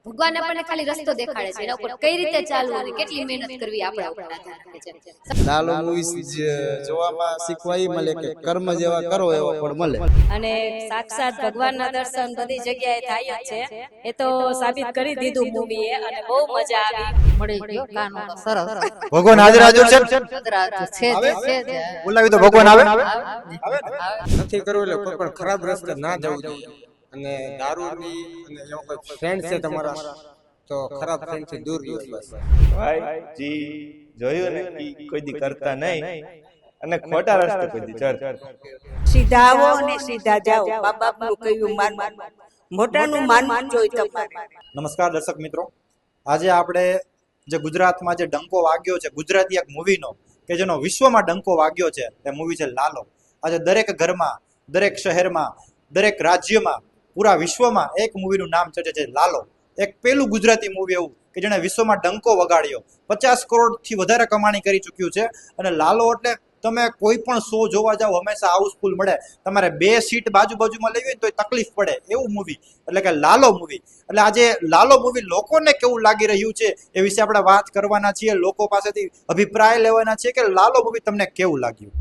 ભગવાન આપણને ખાલી રસ્તો દેખાડે છે, એના ઉપર કઈ રીતે ચાલવું અને કેટલી મહેનત કરવી આપણા ઉપર આધાર રાખે છે. લાલો મૂવીઝ જોવામાં શીખવાય મળે કે કર્મ જેવા કરો એવા ફળ મળે. અને સાક્ષાત ભગવાનના દર્શન બધી જગ્યાએ થાય જ છે. એ તો સાબિત કરી દીધું મૂવીએ અને બહુ મજા આવી. મળી ગયો કાનોડો સરસ ભગવાન હાજર હાજર છે. બોલાવી તો ભગવાન આવે. નથી કરવું એટલે કોઈ પણ ખરાબ રસ્તે ના જવું જોઈએ. અને દારૂની અને એવો કોઈ ફ્રેન્ડ છે તમારા તો ખરાબ ફ્રેન્ડ થી દૂર રહ્યો બસ. ભાઈ જી જોયું ને ઈ કોઈ દી કરતા નહીં અને ખોટા રસ્તે કોઈ દી ચડતા. સીધા આવો અને સીધા જાઓ. બાપનું કહ્યું માનવું, મોટાનું માનવું જોઈએ તમારે. નમસ્કાર દર્શક મિત્રો, આજે આપણે જે ગુજરાતમાં જે ડંકો વાગ્યો છે ગુજરાતી એક મૂવીનો કે જેનો વિશ્વમાં ડંકો વાગ્યો છે તે મૂવી છે લાલો. આજે દરેક ઘરમાં, દરેક શહેરમાં, દરેક રાજ્યમાં, પૂરા વિશ્વમાં એક મૂવીનું નામ ચર્ચે છે લાલો. એક પેલું ગુજરાતી મૂવી એવું કે જેણે વિશ્વમાં ડંકો વગાડ્યો, 50 કરોડથી વધારે કમાણી કરી ચૂક્યું છે. અને લાલો એટલે તમે કોઈ પણ શો જોવા જાઓ હંમેશા હાઉસફુલ મળે. તમારે 2 સીટ બાજુમાં લેવી હોય તો તકલીફ પડે એવું મૂવી એટલે કે લાલો મૂવી. એટલે આજે લાલો મૂવી લોકોને કેવું લાગી રહ્યું છે એ વિશે આપણે વાત કરવાના છીએ. લોકો પાસેથી અભિપ્રાય લેવાના છે કે લાલો મૂવી તમને કેવું લાગ્યું,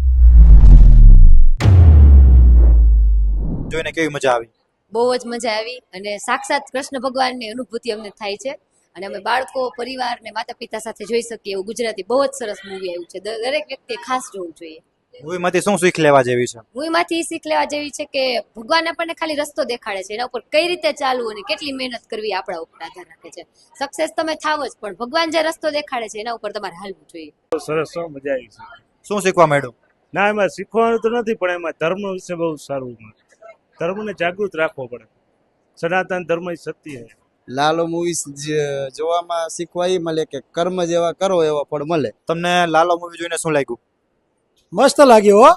જોઈને કેવી મજા આવી. બહુ જ મજા આવી અને સાક્ષાત કૃષ્ણ ભગવાનની અનુભૂતિ અમને થાય છે. અને અમે બાળકો, પરિવાર ને માતા પિતા સાથે જોઈ શકીએ એવું ગુજરાતી બહુ જ સરસ મૂવી આવ્યું છે. દરેક વ્યક્તિએ ખાસ જોવું જોઈએ. મૂવીમાંથી શું શીખ લેવા જેવી છે? મૂવીમાંથી શીખ લેવા જેવી છે કે ભગવાન આપણને ખાલી રસ્તો દેખાડે છે, એના ઉપર કઈ રીતે ચાલવું અને કેટલી મહેનત કરવી આપણા ઉપર આધાર રાખે છે. સક્સેસ તમે થાવ જ, પણ ભગવાન જે રસ્તો દેખાડે છે એના ઉપર તમારે હાલવું જોઈએ. સરસ મજા આવી છે. શું શીખવા મળ્યું? ના, એમાં શીખવાનું તો નથી, પણ એમાં ધર્મ વિશે બહુ સારું. ધર્મને જાગૃત રાખવો પડે. સનાતન ધર્મ સત્ય છે. લાલો મૂવીઝ જોવામાં શીખવાય મળે કે કર્મ જેવા કરો એવા ફળ મળે. તમને લાલો મૂવી જોઈને શું લાગ્યું? મસ્ત લાગ્યો હો.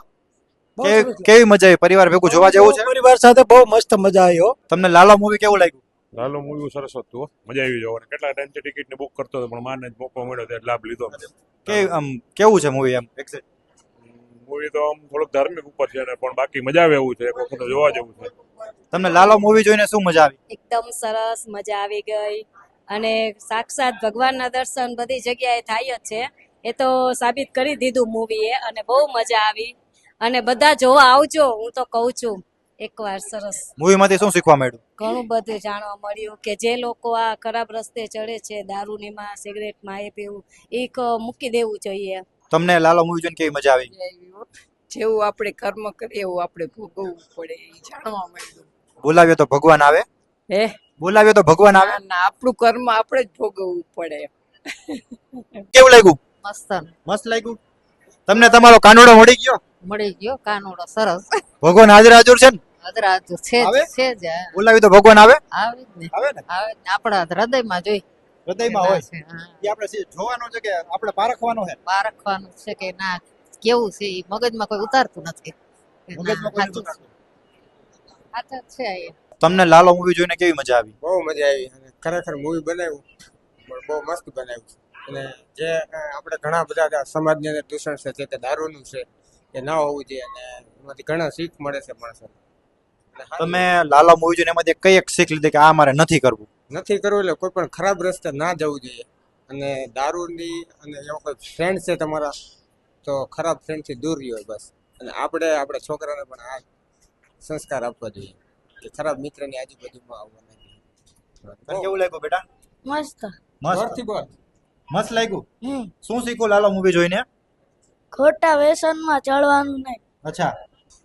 કેવી મજા આવી? પરિવાર ભેગું જોવા જેવું છે? પરિવાર સાથે બહુ મસ્ત મજા આવી હો. તમને લાલો મૂવી કેવું લાગ્યું? લાલો મૂવી સરસ હતું, મજા આવી જોવાની. કેટલા ટાઈમથી ટિકિટ ને બુક કરતો હતો, પણ માને જ મોકો મળ્યો તો લાભ લીધો. કેવું છે મૂવી? મૂવી તો આમ થોડુંક ધાર્મિક ઉપર છે પણ બાકી મજા આવે એવું છે, એક વખત જોવા જેવું છે. તમને લાલો મૂવી જોઈને શું મજા આવી? એકદમ સરસ મજા આવી ગઈ. અને સાક્ષાત ભગવાનના દર્શન બધી જગ્યાએ થાય જ છે. એ તો સાબિત કરી દીધું મૂવીએ અને બહુ મજા આવી. અને બધા જોવા આવજો, હું તો કહું છું એકવાર. સરસ મૂવીમાંથી શું શીખવા મળ્યું? ઘણું બધું જાણવા મળ્યું કે જે લોકો આ ખરાબ રસ્તે ચડે છે, દારૂનીમાં, સિગરેટમાં, એ પીવું, એ મૂકી દેવું જોઈએ. તમને લાલો મૂવી જોઈને કેવી મજા આવી? જેવું આપણે કર્મ કરીએ એવું આપણે ભોગવવું પડે, એ જાણવા મળ્યું. બોલાવ્યો તો ભગવાન આવે. બોલાવ્યો તો ભગવાન આવે. ના, આપણું કર્મ આપણે જ ભોગવવું પડે. કેવું લાગ્યું? મસ્ત લાગ્યું. તમને તમારો કાનોડો મળી ગયો કાનોડો સરસ ભગવાન હાજર હાજર છે ને? અદરાજુ છે જ. બોલાવી તો ભગવાન આવે. આવે જ ને, આવે ને? આવે ને. આપણા હૃદયમાં જોઈ હૃદયમાં હોય એ આપણે જોવાનું છે કે આપણે પારખવાનું છે. પારખવાનું છે કે ના કેવું છે, એ મગજમાં કોઈ ઉતારતું નથી. મગજમાં કોઈ નથી ઉતારતું. સાચું છે એ. તમને લાલો મૂવી જોઈને કેવી મજા આવી? બહુ મજા આવી અને ખરેખર મૂવી બનાવ્યું પણ બહુ મસ્ત બનાવ્યું. અને જે આપણે ઘણા બધા સમાજની અંદર દૂષણ છે તે દારૂનું છે એ ના હોવું જોઈએ અને એમાંથી ઘણા શીખ મળે છે માણસો. તમે લાલો મૂવી જોઈને એમાંથી કઈ એક શીખ લીધી કે આ મારે નથી કરવું? નથી કરવું એટલે કોઈ પણ ખરાબ રસ્તે ના જવું જોઈએ. અને દારૂની અને એવો કોઈ ફ્રેન્ડ છે તમારા તો ખરાબ ફ્રેન્ડથી દૂર રહ્યો બસ. અને આપણે છોકરાને પણ આ સંસ્કાર આપવા જોઈએ કે ખરાબ મિત્રની આજુબાજુમાં આવવા નથી. તને કેવું લાગ્યું બેટા? મસ્ત. મસ્ત લાગ્યું. શું શીખો લાલો મૂવી જોઈને? ખોટા વ્યસનમાં ચડવાનું નહીં. અચ્છા,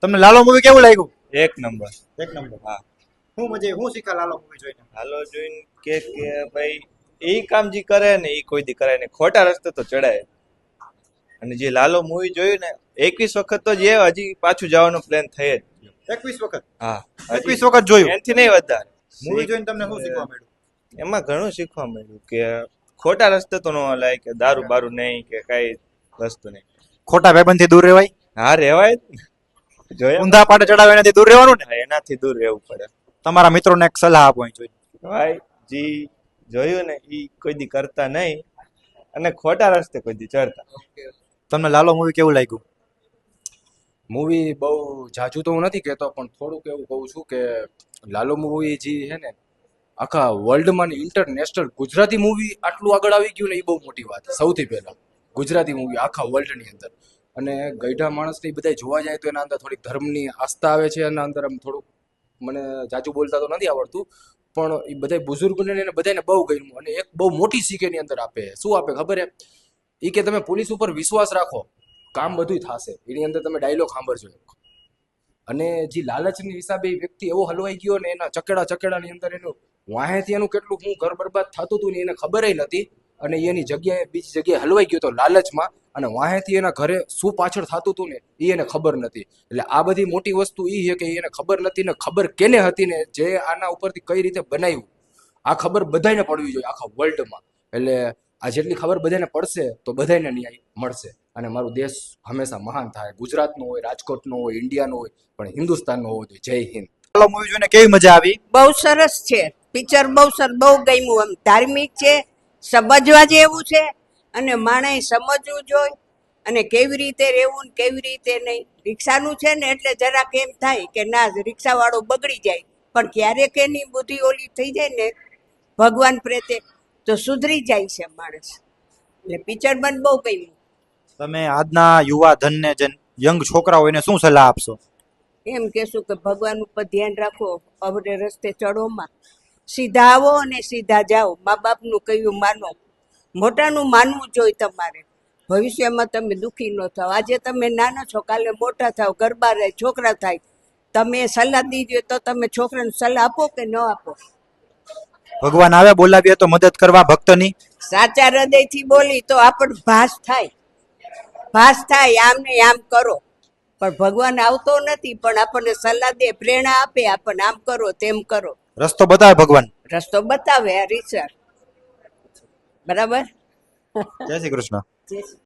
તમને લાલો મૂવી કેવું લાગ્યું? એક નંબર. હા. શું શીખા લાલો મૂવી જોઈને? હાલો જોઈને કે ભાઈ એ કામ જે કરે ને એ કોઈ દી કરાય ને, ખોટા રસ્તે તો ચડાય. અને જે લાલો મૂવી જોયું ને 21 વખત તો જે હજી પાછું જવાનો પ્લાન થઈ જ. 21 વખત? હા, 21 વખત જોયું. એનાથી નહીં વધારે. મૂવી જોઈને તમને શું શીખવા મળ્યું? એમાં ઘણું શીખવા મળ્યું કે ખોટા રસ્તે તો ન હલાય, કે દારૂ બારૂ નહીં કે કઈ વસ્તુ નહીં. ખોટા ભાઈબંધથી દૂર રહેવાય. હા, રહેવાય. જોયા ઊંધા પાટે ચડાવે એનાથી દૂર રહેવાનું ને. એનાથી દૂર રહેવું પડે. તમારા મિત્રોને એક સલાહ આપો અહીં જોઈને. ભાઈ જી જોયું ને એ કોઈ દી કરતા નહીં અને ખોટા રસ્તે કોઈ દી ચડતા. તમને લાલો મૂવી કેવું લાગ્યું? મૂવી બહુ જાજુ તો હું નથી કહેતો, પણ થોડુંક એવું કહું છું કે લાલો મૂવી જે છે ને આખા વર્લ્ડમાં ને ઇન્ટરનેશનલ ગુજરાતી મૂવી આટલું આગળ આવી ગયું ને એ બહુ મોટી વાત સૌથી પહેલા ગુજરાતી મૂવી આખા વર્લ્ડની અંદર અને ગઈઢા માણસને ઈ બધાય જોવા જાય તો એના અંદર થોડીક ધર્મની આસ્થા આવે છે એના અંદર આમ થોડુંક મને જાજુ બોલતા તો નથી આવડતું પણ એ બધા બુઝુર્ગોને એને બધાને બહુ ગમ્યું અને એક બહુ મોટી શીખ એની અંદર આપે શું આપે ખબર હે એ કે તમે પોલીસ ઉપર વિશ્વાસ રાખો કામ બધું થશે એની અંદર તમે ડાયલોગ સાંભળજો અને જે લાલચની હિસાબે એ વ્યક્તિ એવો હલવાઈ ગયો ને એના ચકેડાની અંદર એનું વાહેથી એનું કેટલું હું ઘર બરબાદ થતું હતું ને એને ખબર નથી અને એની જગ્યાએ બીજી જગ્યાએ હલવાઈ ગયો તો લાલચમાં અને વાહેથી એના ઘરે શું પાછળ થતું હતું ને એ એને ખબર નથી એટલે આ બધી મોટી વસ્તુ એ છે કે એને ખબર નથી ને ખબર કેને હતી ને જે આના ઉપરથી કઈ રીતે બનાવ્યું આ ખબર બધાને પડવી જોઈએ આખા વર્લ્ડમાં એટલે આ જેટલી ખબર બધાને પડશે તો બધાને ન્યાય મળશે અને મારું દેશ હંમેશા મહાન થાય ગુજરાતનો હોય રાજકોટનો હોય ઇન્ડિયાનો હોય પણ હિન્દુસ્તાનનો હોવો જોઈએ જય હિન્દ લાલો મૂવી જોઈને કેવી મજા આવી? બહુ સરસ છે પિક્ચર, બહુ સરસ, બહુ ગમ્યું. એમ ધાર્મિક છે, સમજવા જેવું છે અને માણસ સમજવું જોઈએ અને કેવી રીતે રહેવું ને કેવી રીતે નહીં. રિક્ષાનું છે ને એટલે જરાક એમ થાય કે ના રિક્ષાવાળો બગડી જાય પણ ક્યારેક એની બુદ્ધિ ઓલી થઈ જાય ને ભગવાન પ્રત્યે તો સુધરી જાય છે માણસ. એટલે પિક્ચર મને બહુ ગમ્યું. તમે આજના યુવા ધનને જે યંગ છોકરાઓ એને શું સલાહ આપશો? એમ કહેશું કે ભગવાન ઉપર ધ્યાન રાખો, અવડે રસ્તે ચડોમાં સીધા આવો અને સીધા જાઓ, મા બાપનું કહ્યું માનો, મોટાનું માનવું જોઈએ તમારે. ભવિષ્યમાં તમે દુઃખી ન થાવ. આજે તમે નાના છો, કાલે મોટા થાવ, ગરબા રહે, છોકરા થાય. તમે સલાહ દીજો તો તમે છોકરાને સલાહ આપો કે ન આપો? ભગવાન આવે બોલાવીએ તો મદદ કરવા ભક્તની. સાચા હૃદયથી બોલી તો આપણને ભાસ થાય આમ ને આમ કરો. પણ ભગવાન આવતો નથી પણ આપણને સલાહ દે, પ્રેરણા આપે, આપણને આમ કરો તેમ કરો. રસ્તો બતાવે ભગવાન. રસ્તો બતાવે આ રીસર. બરાબર. જય શ્રી કૃષ્ણ. જય શ્રી